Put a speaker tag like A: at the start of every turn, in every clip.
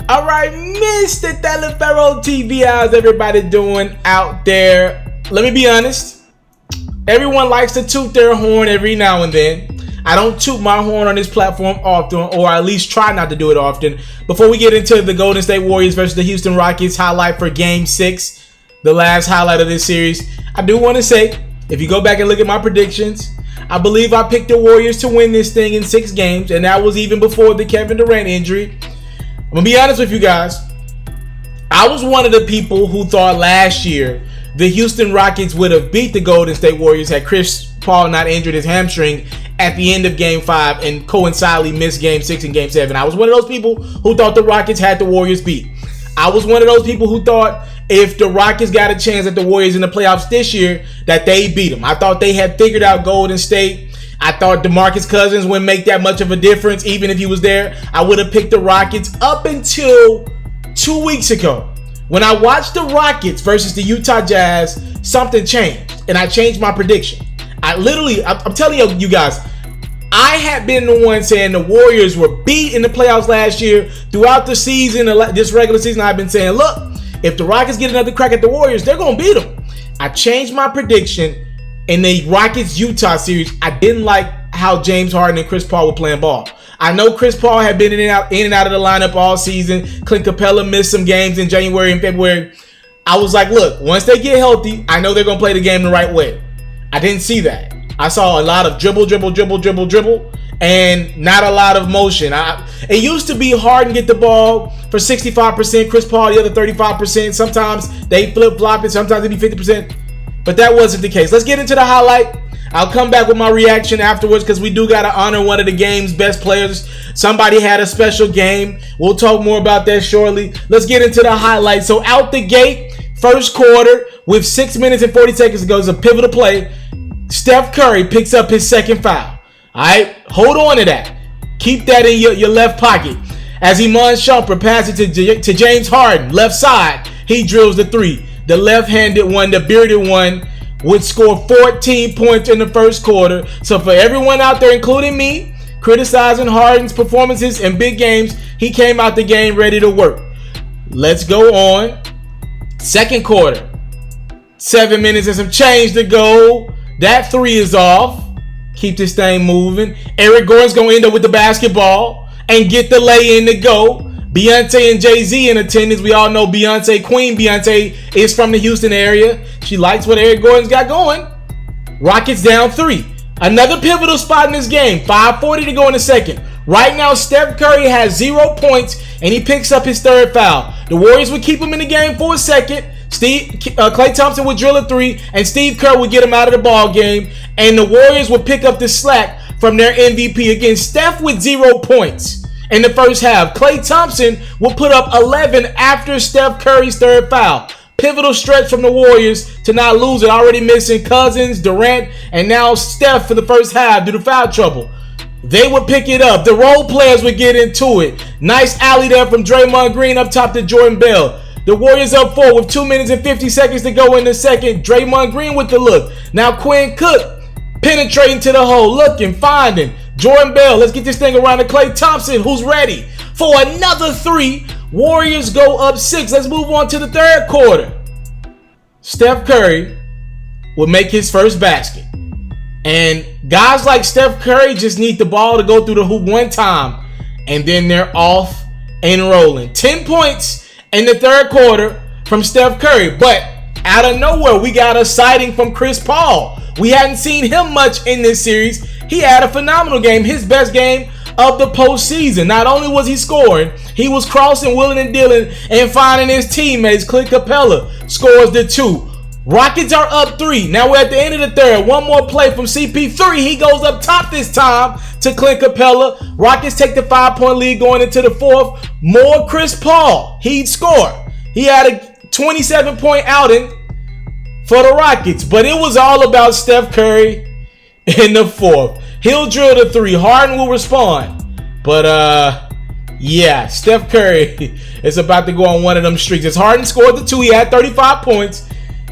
A: All right, Mr.Taliaferro TV, how's everybody doing out there? Let me be honest. Everyone likes to toot their horn every now and then. I don't toot my horn on this platform often, or at least try not to do it often. Before we get into the Golden State Warriors versus the Houston Rockets highlight for Game 6, the last highlight of this series, I do want to say, if you go back and look at my predictions, I believe I picked the Warriors to win this thing in 6 games, and that was even before the Kevin Durant injury. I'm going to be honest with you guys. I was one of the people who thought last year the Houston Rockets would have beat the Golden State Warriors had Chris Paul not injured his hamstring at the end of Game 5 and coincidentally missed Game 6 and Game 7. I was one of those people who thought the Rockets had the Warriors beat. I was one of those people who thought if the Rockets got a chance at the Warriors in the playoffs this year, that they beat them. I thought they had figured out Golden State. I thought DeMarcus Cousins wouldn't make that much of a difference. Even if he was there, I would have picked the Rockets up until 2 weeks ago. When I watched the Rockets versus the Utah Jazz, something changed, and I changed my prediction. I'm telling you guys, I had been the one saying the Warriors were beat in the playoffs last year. Throughout the season, this regular season, I've been saying, look, if the Rockets get another crack at the Warriors, they're going to beat them. I changed my prediction in the Rockets-Utah series. I didn't like how James Harden and Chris Paul were playing ball. I know Chris Paul had been in and out of the lineup all season. Clint Capella missed some games in January and February. I was like, look, once they get healthy, I know they're going to play the game the right way. I didn't see that. I saw a lot of dribble, and not a lot of motion. It used to be Harden get the ball for 65%, Chris Paul the other 35%. Sometimes they flip-flop it, sometimes it be 50%. But that wasn't the case. Let's get into the highlight. I'll come back with my reaction afterwards because we do got to honor one of the game's best players. Somebody had a special game. We'll talk more about that shortly. Let's get into the highlight. So out the gate, first quarter, with 6 minutes and 40 seconds to go, is a pivotal play. Steph Curry picks up his second foul. All right, hold on to that. Keep that in your left pocket. As Iman Shumpert passes it to James Harden, left side, he drills the three. The left-handed one, the bearded one, would score 14 points in the first quarter. So for everyone out there, including me, criticizing Harden's performances in big games, he came out the game ready to work. Let's go on. Second quarter. 7 minutes and some change to go. That three is off. Keep this thing moving. Eric Gordon's going to end up with the basketball and get the lay-in to go. Beyonce and Jay-Z in attendance. We all know Beyonce, Queen Beyonce, is from the Houston area. She likes what Eric Gordon's got going. Rockets down 3. Another pivotal spot in this game. 5:40 to go in the second. Right now, Steph Curry has 0 points, and he picks up his third foul. The Warriors would keep him in the game for a second. Klay Thompson would drill a 3, and Steve Kerr would get him out of the ball game, and the Warriors would pick up the slack from their MVP. Again, Steph with 0 points in the first half. Klay Thompson will put up 11 after Steph Curry's third foul. Pivotal stretch from the Warriors to not lose it. Already missing Cousins, Durant, and now Steph for the first half due to foul trouble. They would pick it up. The role players would get into it. Nice alley there from Draymond Green up top to Jordan Bell. The Warriors up 4 with 2 minutes and 50 seconds to go in the second. Draymond Green with the look. Now Quinn Cook penetrating to the hole, looking, finding. Jordan Bell, let's get this thing around to Klay Thompson, who's ready for another 3. Warriors go up 6. Let's move on to the third quarter. Steph Curry will make his first basket. And guys like Steph Curry just need the ball to go through the hoop one time, and then they're off and rolling. 10 points in the third quarter from Steph Curry. But out of nowhere, we got a sighting from Chris Paul. We hadn't seen him much in this series. He had a phenomenal game, his best game of the postseason. Not only was he scoring, he was crossing, wheeling and dealing, and finding his teammates. Clint Capella scores the 2. Rockets are up 3. Now we're at the end of the third. One more play from CP3. He goes up top this time to Clint Capella. Rockets take the 5-point lead going into the fourth. More Chris Paul. He'd score. He had a 27-point outing for the Rockets. But it was all about Steph Curry in the fourth. He'll drill the 3. Harden will respond. But, yeah, Steph Curry is about to go on one of them streaks. As Harden scored the 2, he had 35 points.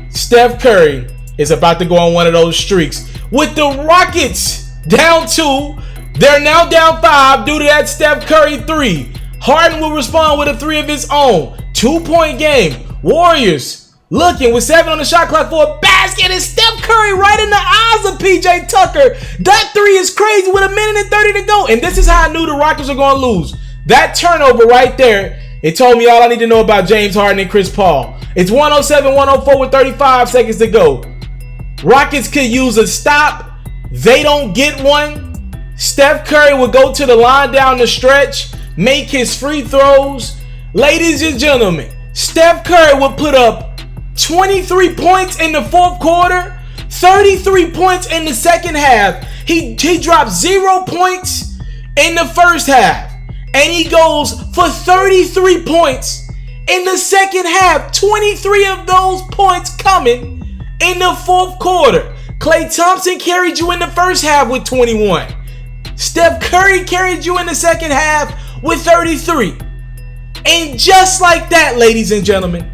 A: Steph Curry is about to go on one of those streaks. With the Rockets down 2, they're now down 5 due to that Steph Curry 3. Harden will respond with a 3 of his own. 2-point game. Warriors looking with 7 on the shot clock for a basket, and Steph Curry right in the eyes of PJ Tucker. That 3 is crazy with 1:30 to go. And this is how I knew the Rockets were going to lose. That turnover right there, it told me all I need to know about James Harden and Chris Paul. It's 107-104 with 35 seconds to go. Rockets could use a stop. They don't get one. Steph Curry will go to the line down the stretch, make his free throws. Ladies and gentlemen, Steph Curry will put up 23 points in the fourth quarter, 33 points in the second half. He dropped 0 points in the first half, and he goes for 33 points in the second half. 23 of those points coming in the fourth quarter. Klay Thompson carried you in the first half with 21. Steph Curry carried you in the second half with 33. And just like that, ladies and gentlemen,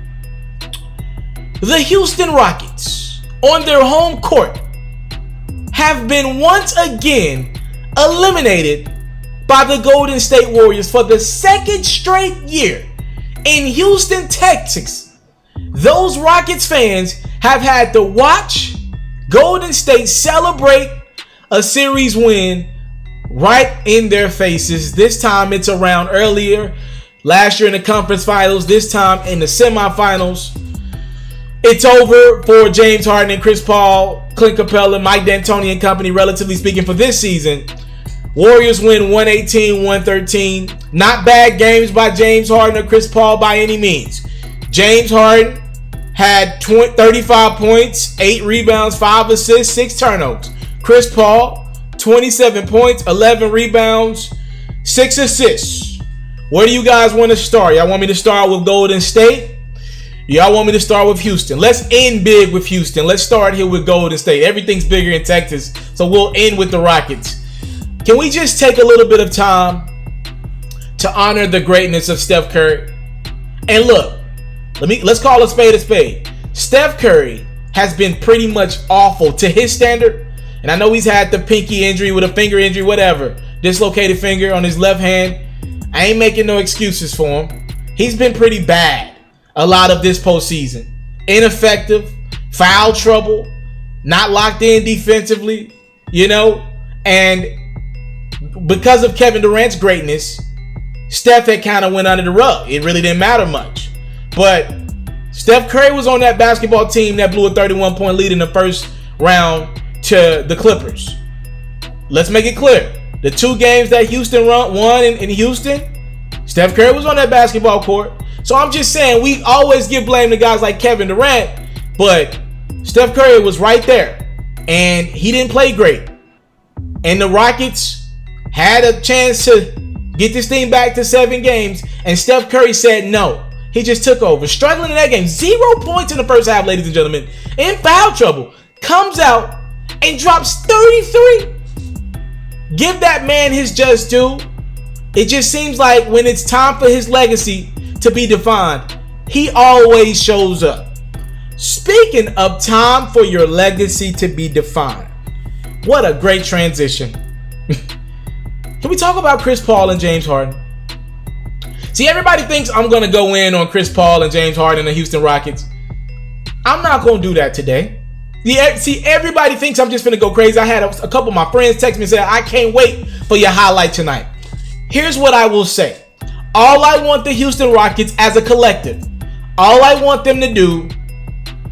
A: the Houston Rockets on their home court have been once again eliminated by the Golden State Warriors for the second straight year in Houston, Texas. Those Rockets fans have had to watch Golden State celebrate a series win right in their faces. This time it's around earlier. Last year in the conference finals, this time in the semifinals. It's over for James Harden and Chris Paul, Clint Capella, Mike D'Antoni and company, relatively speaking, for this season. Warriors win 118-113. Not bad games by James Harden or Chris Paul by any means. James Harden had 35 points, 8 rebounds, 5 assists, 6 turnovers. Chris Paul, 27 points, 11 rebounds, 6 assists. Where do you guys want to start? Y'all want me to start with Golden State? Y'all want me to start with Houston? Let's end big with Houston. Let's start here with Golden State. Everything's bigger in Texas, so we'll end with the Rockets. Can we just take a little bit of time to honor the greatness of Steph Curry? And look, let's call a spade a spade. Steph Curry has been pretty much awful to his standard. And I know he's had the pinky injury with a finger injury, whatever. Dislocated finger on his left hand. I ain't making no excuses for him. He's been pretty bad a lot of this postseason. Ineffective, foul trouble, not locked in defensively, and because of Kevin Durant's greatness, Steph had kind of went under the rug. It really didn't matter much. But Steph Curry was on that basketball team that blew a 31-point lead in the first round to the Clippers. Let's make it clear. The 2 games that Houston won in Houston, Steph Curry was on that basketball court. So I'm just saying, we always give blame to guys like Kevin Durant, but Steph Curry was right there, and he didn't play great. And the Rockets had a chance to get this thing back to 7 games, and Steph Curry said no. He just took over. Struggling in that game. 0 points in the first half, ladies and gentlemen. In foul trouble. Comes out and drops 33. Give that man his just due. It just seems like when it's time for his legacy to be defined, he always shows up. Speaking of time for your legacy to be defined, what a great transition. Can we talk about Chris Paul and James Harden? See, everybody thinks I'm going to go in on Chris Paul and James Harden and the Houston Rockets. I'm not going to do that today. See, everybody thinks I'm just going to go crazy. I had a couple of my friends text me and say, I can't wait for your highlight tonight. Here's what I will say. All I want the Houston Rockets as a collective, all I want them to do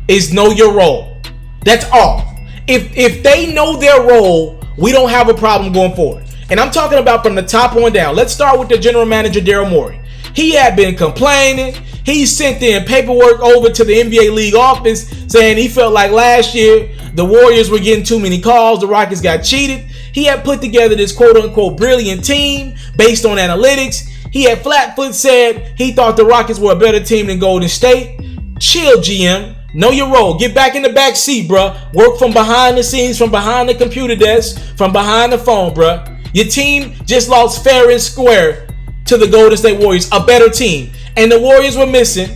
A: is know your role. That's all. If they know their role, we don't have a problem going forward. And I'm talking about from the top on down. Let's start with the general manager, Daryl Morey. He had been complaining. He sent in paperwork over to the NBA league office saying he felt like last year the Warriors were getting too many calls. The Rockets got cheated. He had put together this quote-unquote brilliant team based on analytics. He had flat-foot said he thought the Rockets were a better team than Golden State. Chill, GM. Know your role. Get back in the back seat, bruh. Work from behind the scenes, from behind the computer desk, from behind the phone, bruh. Your team just lost fair and square to the Golden State Warriors, a better team. And the Warriors were missing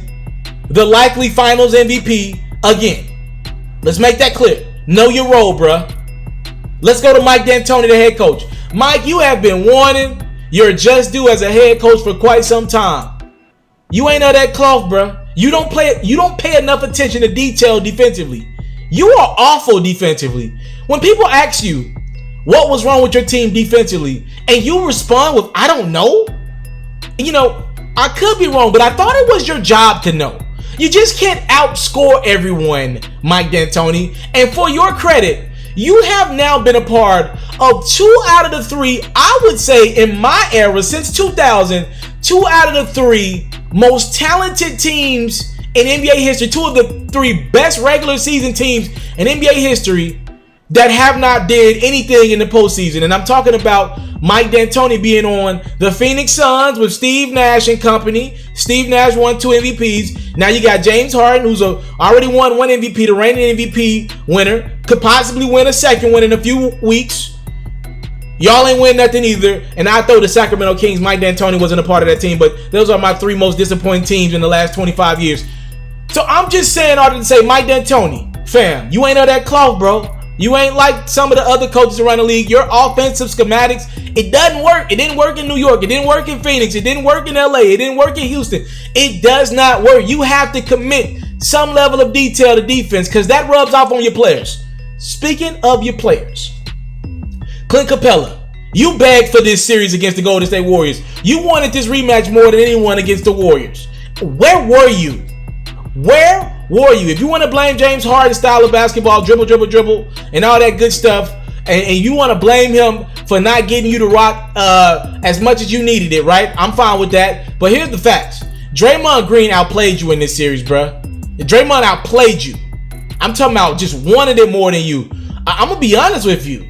A: the likely finals MVP again. Let's make that clear. Know your role, bruh. Let's go to Mike D'Antoni, the head coach. Mike, you have been warning. You're just due as a head coach for quite some time. You ain't of that cloth, bro. You don't pay enough attention to detail defensively. You are awful defensively. When people ask you what was wrong with your team defensively, and you respond with, I don't know. I could be wrong, but I thought it was your job to know. You just can't outscore everyone, Mike D'Antoni. And for your credit, you have now been a part of 2 out of the 3, I would say in my era since 2000, 2 out of the 3 most talented teams in NBA history, 2 of the 3 best regular season teams in NBA history that have not did anything in the postseason. And I'm talking about Mike D'Antoni being on the Phoenix Suns with Steve Nash and company. Steve Nash won 2 MVPs. Now you got James Harden, who's already won 1 MVP, the reigning MVP winner. Could possibly win a second one in a few weeks. Y'all ain't win nothing either. And I throw the Sacramento Kings. Mike D'Antoni wasn't a part of that team, but those are my 3 most disappointing teams in the last 25 years. So I'm just saying all to say, Mike D'Antoni, fam, you ain't of that cloth, bro. You ain't like some of the other coaches around the league. Your offensive schematics, it doesn't work. It didn't work in New York. It didn't work in Phoenix. It didn't work in LA. It didn't work in Houston. It does not work. You have to commit some level of detail to defense because that rubs off on your players. Speaking of your players, Clint Capella, you begged for this series against the Golden State Warriors. You wanted this rematch more than anyone against the Warriors. Where were you? Where were you? If you want to blame James Harden's style of basketball, dribble, and all that good stuff, and you want to blame him for not getting you to rock as much as you needed it, right? I'm fine with that. But here's the facts. Draymond Green outplayed you in this series, bruh. Draymond outplayed you. I'm talking about just wanted it more than you. I'm going to be honest with you.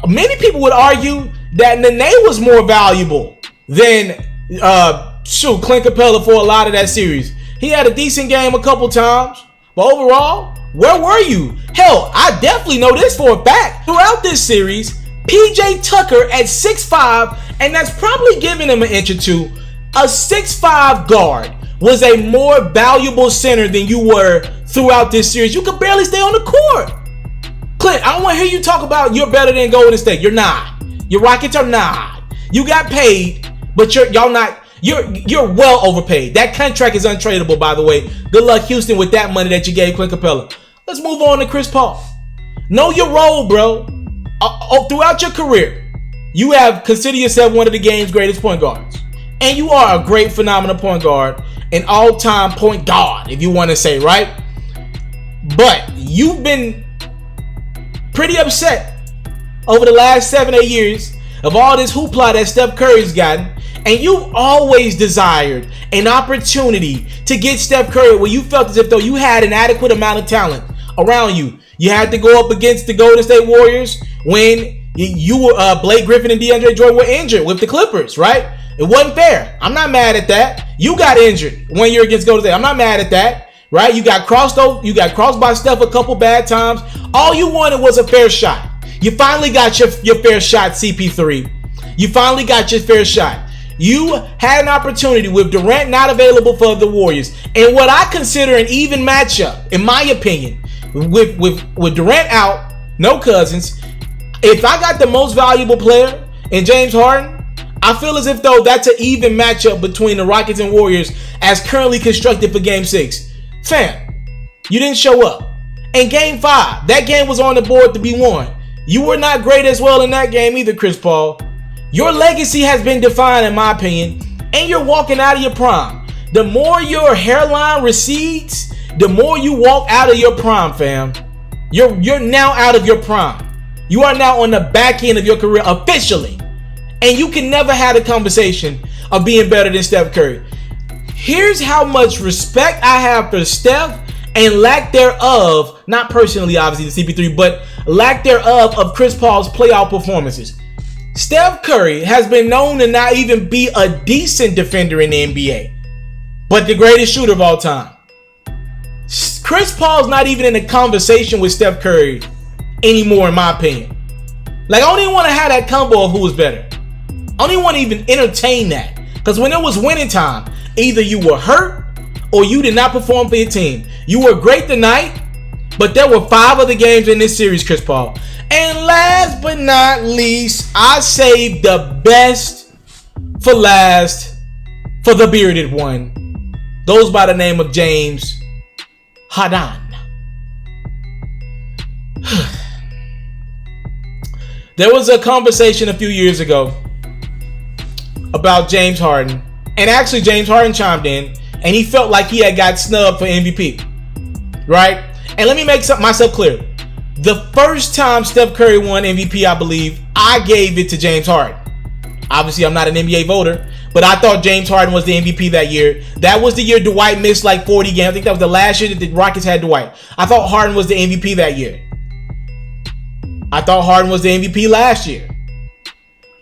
A: Many people would argue that Nene was more valuable than Clint Capella for a lot of that series. He had a decent game a couple times, but overall, where were you? Hell, I definitely know this for a fact. Throughout this series, PJ Tucker at 6'5", and that's probably giving him an inch or two, a 6'5" guard was a more valuable center than you were throughout this series. You could barely stay on the court. Clint, I don't want to hear you talk about you're better than Golden State. You're not. Your Rockets are not. You got paid, but y'all not. You're well overpaid. That contract is untradeable, by the way. Good luck, Houston, with that money that you gave Clint Capella. Let's move on to Chris Paul. Know your role, bro. Throughout your career, you have considered yourself one of the game's greatest point guards. And you are a great, phenomenal point guard. An all-time point guard, if you want to say, right? But you've been pretty upset over the last 7-8 years of all this hoopla that Steph Curry's gotten. And you've always desired an opportunity to get Steph Curry where you felt as if though you had an adequate amount of talent around you. You had to go up against the Golden State Warriors when you were Blake Griffin and DeAndre Jordan were injured with the Clippers, right? It wasn't fair. I'm not mad at that. You got injured when you're against Golden State. I'm not mad at that, right? You got crossed by Steph a couple bad times. All you wanted was a fair shot. You finally got your fair shot, CP3. You finally got your fair shot. You had an opportunity with Durant not available for the Warriors. And what I consider an even matchup, in my opinion, with Durant out, no Cousins, if I got the most valuable player in James Harden, I feel as if though that's an even matchup between the Rockets and Warriors as currently constructed for Game 6. Fam, you didn't show up. And Game 5, that game was on the board to be won. You were not great as well in that game either, Chris Paul. Your legacy has been defined, in my opinion, and you're walking out of your prime. The more your hairline recedes, the more you walk out of your prime, fam. You're now out of your prime. You are now on the back end of your career officially. And you can never have a conversation of being better than Steph Curry. Here's how much respect I have for Steph and lack thereof, not personally, obviously, the CP3, but lack thereof of Chris Paul's playoff performances. Steph Curry has been known to not even be a decent defender in the NBA, but the greatest shooter of all time. Chris Paul's not even in a conversation with Steph Curry anymore, in my opinion. Like, I don't even want to have that combo of who was better. I don't even want to even entertain that. Because when it was winning time, either you were hurt or you did not perform for your team. You were great tonight, but there were 5 other games in this series, Chris Paul. And last but not least, I saved the best for last, for the bearded one, goes by the name of James Harden. There was a conversation a few years ago about James Harden, and actually James Harden chimed in, and he felt like he had got snubbed for MVP, right? And let me make myself clear. The first time Steph Curry won MVP, I believe, I gave it to James Harden. Obviously, I'm not an NBA voter, but I thought James Harden was the MVP that year. That was the year Dwight missed like 40 games. I think that was the last year that the Rockets had Dwight. I thought Harden was the MVP that year. I thought Harden was the MVP last year.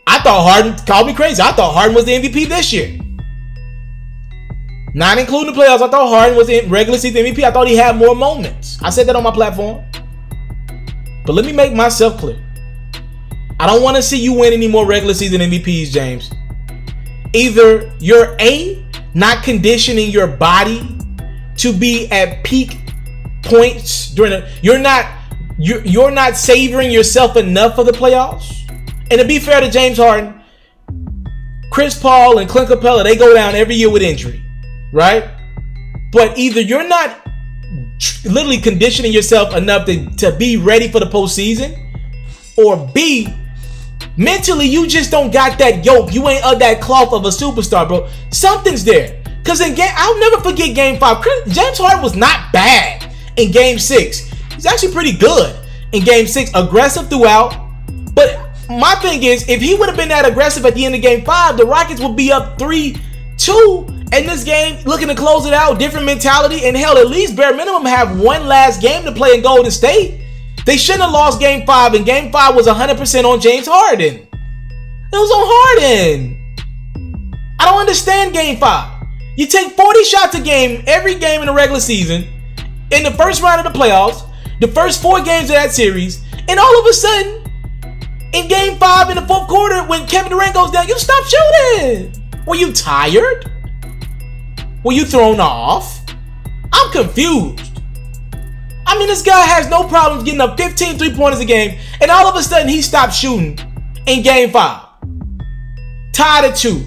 A: I thought Harden, call me crazy, I thought Harden was the MVP this year. Not including the playoffs, I thought Harden was the regular season MVP. I thought he had more moments. I said that on my platform. But let me make myself clear. I don't want to see you win any more regular season MVPs, James. Either you're not conditioning your body to be at peak points during you're not savoring yourself enough for the playoffs. And to be fair to James Harden, Chris Paul and Clint Capella, they go down every year with injury, right? But either you're not literally conditioning yourself enough to be ready for the postseason, or B, mentally you just don't got that yoke. You ain't of that cloth of a superstar, bro. Something's there. Because I'll never forget Game 5. James Harden was not bad in Game 6. He's actually pretty good in Game 6. Aggressive throughout. But my thing is, if he would have been that aggressive at the end of Game 5, the Rockets would be up 3-2 in this game, looking to close it out. Different mentality. And hell, at least bare minimum have one last game to play in Golden State. They shouldn't have lost Game 5, and Game 5 was 100% on James Harden. It was on Harden. I don't understand Game 5. You take 40 shots a game, every game in the regular season, in the first round of the playoffs, the first 4 games of that series, and all of a sudden, in Game 5 in the fourth quarter, when Kevin Durant goes down, you stop shooting. Were you tired? Were you thrown off? I'm confused. I mean, this guy has no problems getting up 15 3-pointers a game, and all of a sudden he stopped shooting in Game 5. Tied at 2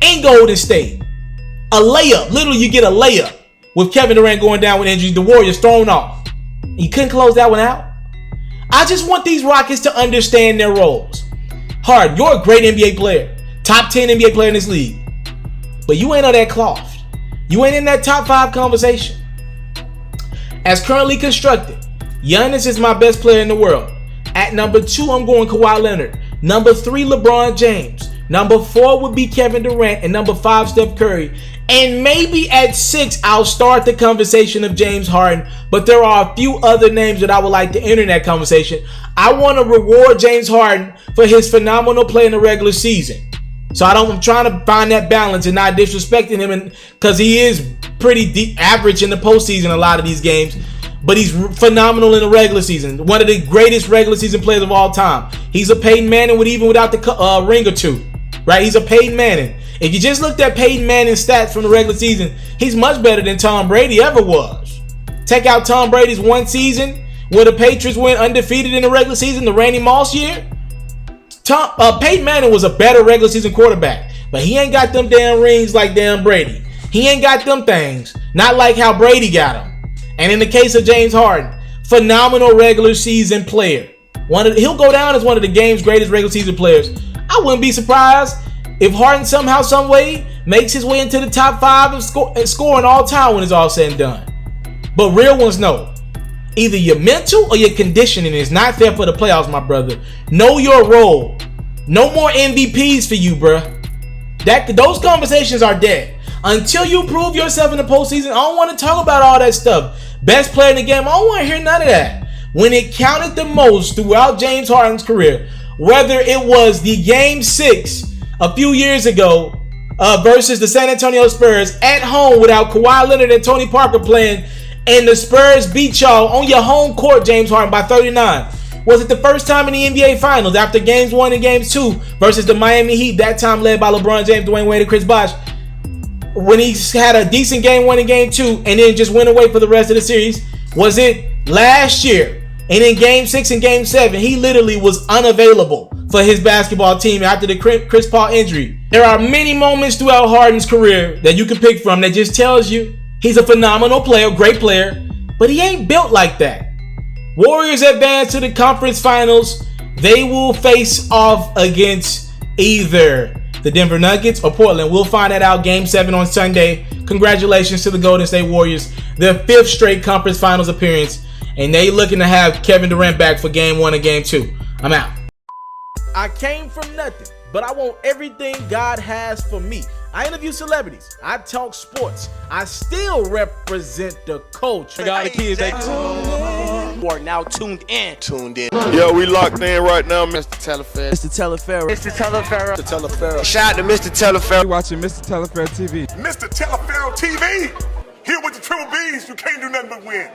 A: in Golden State. A layup. Literally, you get a layup with Kevin Durant going down with injury. The Warriors thrown off. You couldn't close that one out. I just want these Rockets to understand their roles. Harden, you're a great NBA player. Top 10 NBA player in this league. But you ain't on that cloth. You ain't in that top 5 conversation. As currently constructed, Giannis is my best player in the world. At number 2, I'm going Kawhi Leonard. Number 3, LeBron James. Number 4 would be Kevin Durant. And number 5, Steph Curry. And maybe at 6, I'll start the conversation of James Harden. But there are a few other names that I would like to enter in that conversation. I want to reward James Harden for his phenomenal play in the regular season. So I'm trying to find that balance and not disrespecting him, because he is pretty average in the postseason a lot of these games. But he's phenomenal in the regular season. One of the greatest regular season players of all time. He's a Peyton Manning without the ring or two. Right? He's a Peyton Manning. If you just looked at Peyton Manning's stats from the regular season, he's much better than Tom Brady ever was. Take out Tom Brady's one season where the Patriots went undefeated in the regular season, the Randy Moss year. Peyton Manning was a better regular season quarterback, but he ain't got them damn rings like damn Brady. He ain't got them things, not like how Brady got them. And in the case of James Harden, phenomenal regular season player. He'll go down as one of the game's greatest regular season players. I wouldn't be surprised if Harden somehow, some way makes his way into the top 5 and scoring all time when it's all said and done. But real ones know. Either your mental or your conditioning is not there for the playoffs, my brother. Know your role. No more MVPs for you, bruh. Those conversations are dead. Until you prove yourself in the postseason, I don't want to talk about all that stuff. Best player in the game, I don't want to hear none of that. When it counted the most throughout James Harden's career, whether it was the Game 6 a few years ago versus the San Antonio Spurs at home without Kawhi Leonard and Tony Parker playing, and the Spurs beat y'all on your home court, James Harden, by 39. Was it the first time in the NBA Finals after Games 1 and Games 2 versus the Miami Heat, that time led by LeBron James, Dwayne Wade, and Chris Bosh, when he had a decent Game 1 and Game 2 and then just went away for the rest of the series? Was it last year? And in Game 6 and Game 7, he literally was unavailable for his basketball team after the Chris Paul injury. There are many moments throughout Harden's career that you can pick from that just tells you he's a phenomenal player, great player, but he ain't built like that. Warriors advance to the conference finals. They will face off against either the Denver Nuggets or Portland. We'll find that out. Game 7 on Sunday. Congratulations to the Golden State Warriors. Their 5th straight conference finals appearance. And they looking to have Kevin Durant back for game 1 and game 2. I'm out. I came from nothing, but I want everything God has for me. I interview celebrities. I talk sports. I still represent the culture.
B: All the kids, they are now tuned in.
C: Yo, we locked in right now,
B: Mr. Taliaferro.
C: Shout out to Mr. Taliaferro.
D: You're watching Mr.Taliaferro TV.
E: Mr. Taliaferro TV. Here with the triple B's, you can't do nothing but win.